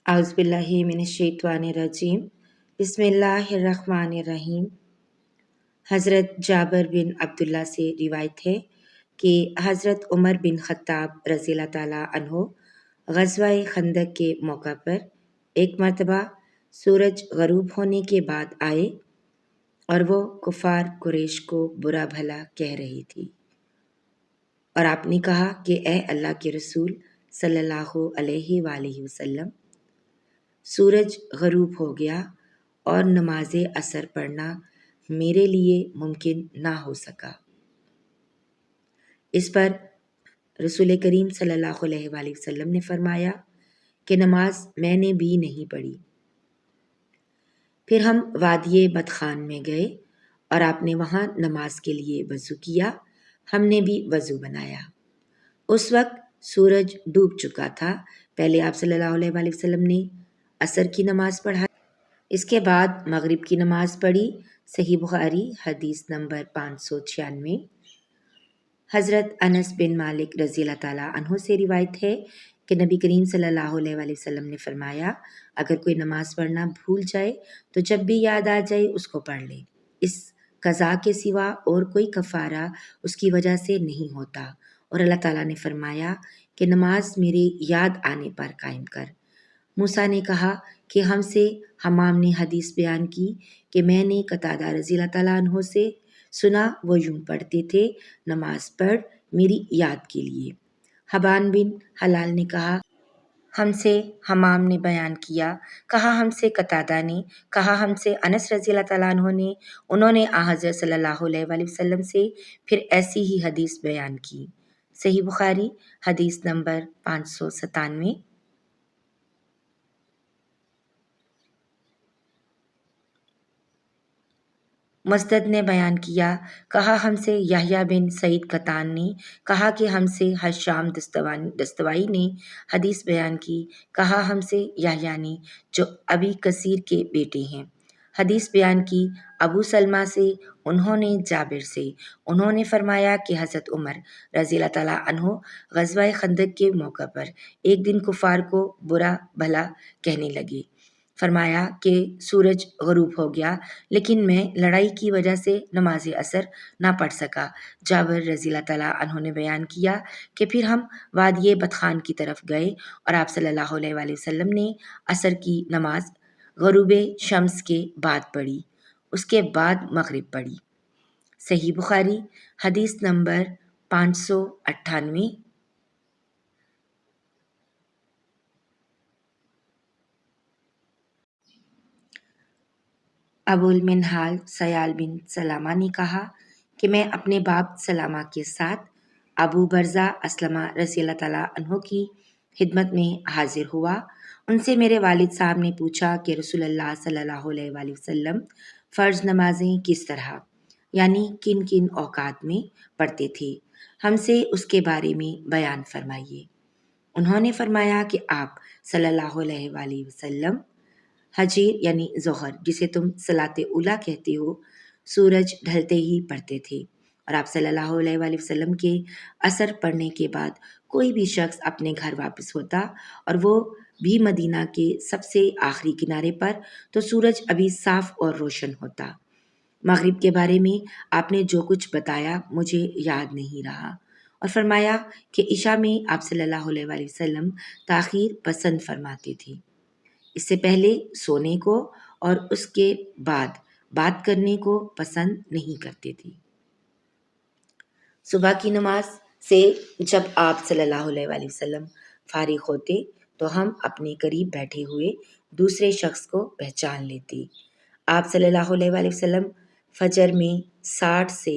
औज़ु बिल्लाहि मिनश्शैतानिर्रजीम। बिस्मिल्लाहिर्रहमानिर्रहीम। हज़रत जाबिर बिन अब्दुल्ला से रिवायत है कि हज़रत उमर बिन ख़त्ताब रज़ियल्लाहु ताला अन्हो ग़ज़वा-ए खंदक के मौका पर एक मरतबा सूरज ग़रूब होने के बाद आए और वो कुफ़ार कुरैश को बुरा भला कह रही थी, और आपने कहा कि ए अल्लाह के रसूल सल्लल्लाहु अलैहि वसल्लम, सूरज ग़रूब हो गया और नमाज असर पढ़ना मेरे लिए मुमकिन ना हो सका। इस पर रसूल करीम सल्लल्लाहु अलैहि वसल्लम ने फरमाया कि नमाज मैंने भी नहीं पढ़ी। फिर हम वादिये बदखान में गए और आपने वहाँ नमाज के लिए वज़ू किया। हमने भी वज़ू बनाया। उस वक्त सूरज डूब चुका था। पहले आप सल्लल्लाहु अलैहि वसल्लम ने असर की नमाज़ पढ़ाई, इसके बाद मगरिब की नमाज़ पढ़ी। सही बुखारी हदीस नंबर 596। हज़रत अनस बिन मालिक रज़ियल्लाहु ताला अन्हु से रिवायत है कि नबी करीम सल्लल्लाहु अलैहि वसल्लम ने फरमाया, अगर कोई नमाज़ पढ़ना भूल जाए तो जब भी याद आ जाए उसको पढ़ ले। इस कज़ा के सिवा और कोई कफ़ारा उसकी वजह से नहीं होता। और अल्लाह ताला ने फरमाया कि नमाज मेरे याद आने पर कायम कर। मूसा ने कहा कि हमसे हमाम ने हदीस बयान की कि मैंने कतादा रज़ियल्लाहु ताला अन्हु से सुना, वो यूं पढ़ते थे, नमाज पढ़ मेरी याद के लिए। हबान बिन हलाल ने कहा हमसे हमाम ने बयान किया, कहा हमसे कतादा ने, कहा हमसे अनस रज़ियल्लाहु ताला अन्हु ने, उन्होंने हज़रत सल्लल्लाहु अलैहि वसल्लम से फिर ऐसी ही हदीस बयान की। सही बुखारी हदीस नंबर 597। मुस्दद ने बयान किया, कहा हमसे यहया बिन सईद कतान ने, कहा कि हमसे हशाम दस्तवाई ने हदीस बयान की, कहा हमसे यहया ने जो अबी कसीर के बेटे हैं। हदीस बयान की अबू सलमा से, उन्होंने जाबिर से, उन्होंने फरमाया कि हज़रत उमर रज़ियल्लाहु ताला अन्हु ग़ज़वा खंदक के मौका पर एक दिन कुफ़ार को बुरा भला कहने लगे। फरमाया कि सूरज ग़रूब हो गया, लेकिन मैं लड़ाई की वजह से नमाज असर ना पढ़ सका। जाबिर रज़ियल्लाहु ताला अन्हु ने बयान किया कि फिर हम वादिये बदखान की तरफ गए और आप सल्लल्लाहु अलैहि वसल्लम ने असर की नमाज ग़रूबे शम्स के बाद पढ़ी, उसके बाद मगरिब पढ़ी। सही बुखारी हदीस नंबर 598। अबुल मिनहाल सयाल बिन सलामा ने कहा कि मैं अपने बाप सलामा के साथ अबू बरज़ा अस्लमा रज़ियल्लाहु ताला अन्हु की खिदमत में हाजिर हुआ। उनसे मेरे वालिद साहब ने पूछा कि रसूलुल्लाह सल्लल्लाहु अलैहि वसल्लम फ़र्ज़ नमाज़ें किस तरह, यानी किन किन औकात में पढ़ते थे, हमसे उसके बारे में बयान फरमाइए। उन्होंने फरमाया कि आप सल्लल्लाहु अलैहि वसल्लम हजीर यानी ज़ोहर, जिसे तुम सलाते उला कहते हो, सूरज ढलते ही पढ़ते थे, और आप सल्लल्लाहु अलैहि वसल्लम के असर पढ़ने के बाद कोई भी शख्स अपने घर वापस होता और वो भी मदीना के सबसे आखिरी किनारे पर, तो सूरज अभी साफ और रोशन होता। मगरिब के बारे में आपने जो कुछ बताया मुझे याद नहीं रहा। और फरमाया कि इशा में आप सल्लल्लाहु अलैहि वसल्लम ताख़ीर पसंद फरमाते थे, इससे पहले सोने को और उसके बाद बात करने को पसंद नहीं करते थे। सुबह की नमाज से जब आप सल्लल्लाहु अलैहि वसल्लम फारिग होते तो हम अपने करीब बैठे हुए दूसरे शख्स को पहचान लेते। आप सल्लल्लाहु अलैहि वसल्लम फजर में 60 से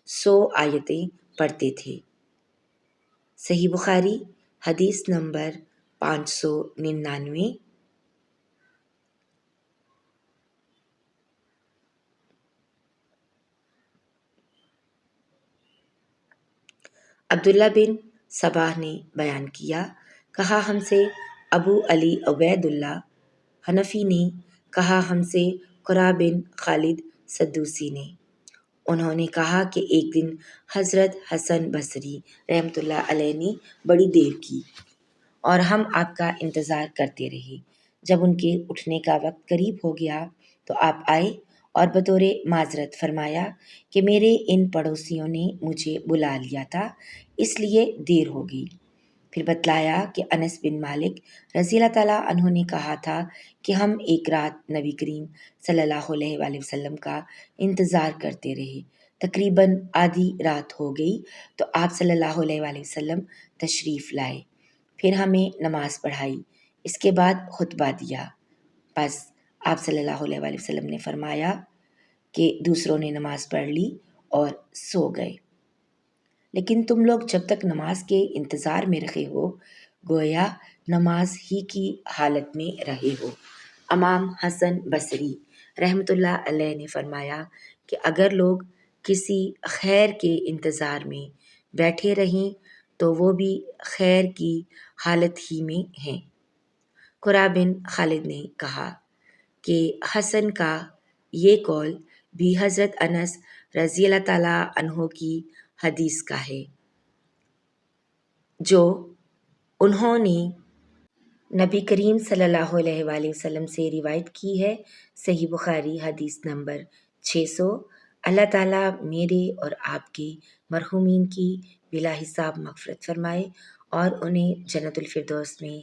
100 आयतें पढ़ते थे। सही बुखारी हदीस नंबर 599। अब्दुल्ला बिन सबाह ने बयान किया, कहा हमसे अबू अली उबैदुल्ला हनफी ने, कहा हमसे कुरा बिन खालिद सद्दूसी ने। उन्होंने कहा कि एक दिन हज़रत हसन बसरी रहमतुल्लाह अलैह ने बड़ी देर की और हम आपका इंतज़ार करते रहे। جب ان کے اٹھنے کا وقت قریب ہو گیا تو آپ آئے اور بطور معذرت فرمایا کہ میرے ان پڑوسیوں نے مجھے بلا لیا تھا، اس لیے دیر ہو گئی۔ پھر بتلایا کہ انس بن مالک رضی اللہ تعالیٰ عنہ نے کہا تھا کہ ہم ایک رات نبی کریم صلی اللہ علیہ وآلہ وسلم کا انتظار کرتے رہے، تقریباً آدھی رات ہو گئی تو آپ صلی اللہ علیہ وآلہ وسلم تشریف لائے، پھر ہمیں نماز پڑھائی، اس کے بعد خطبہ دیا، بس آپ صلی اللہ علیہ وآلہ وسلم نے فرمایا کہ دوسروں نے نماز پڑھ لی اور سو گئے، لیکن تم لوگ جب تک نماز کے انتظار میں رہے ہو گویا نماز ہی کی حالت میں رہے ہو۔ امام حسن بصری رحمۃ اللہ علیہ نے فرمایا کہ اگر لوگ کسی خیر کے انتظار میں بیٹھے رہیں تو وہ بھی خیر کی حالت ہی میں ہیں۔ قرہ بن خالد نے کہا کہ حسن کا یہ قول بھی حضرت انس رضی اللہ تعالیٰ عنہ کی حدیث کا ہے، جو انہوں نے نبی کریم صلی اللہ علیہ وآلہ وسلم سے روایت کی ہے۔ صحیح بخاری حدیث نمبر 600۔ اللہ تعالیٰ میرے اور آپ کے مرحومین کی بلا حساب مغفرت فرمائے اور انہیں جنت الفردوس میں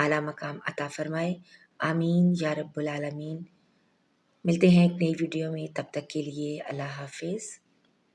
اعلیٰ مقام عطا فرمائے، آمین یا رب العالمین۔ ملتے ہیں ایک نئی ویڈیو میں، تب تک کے لیے اللہ حافظ۔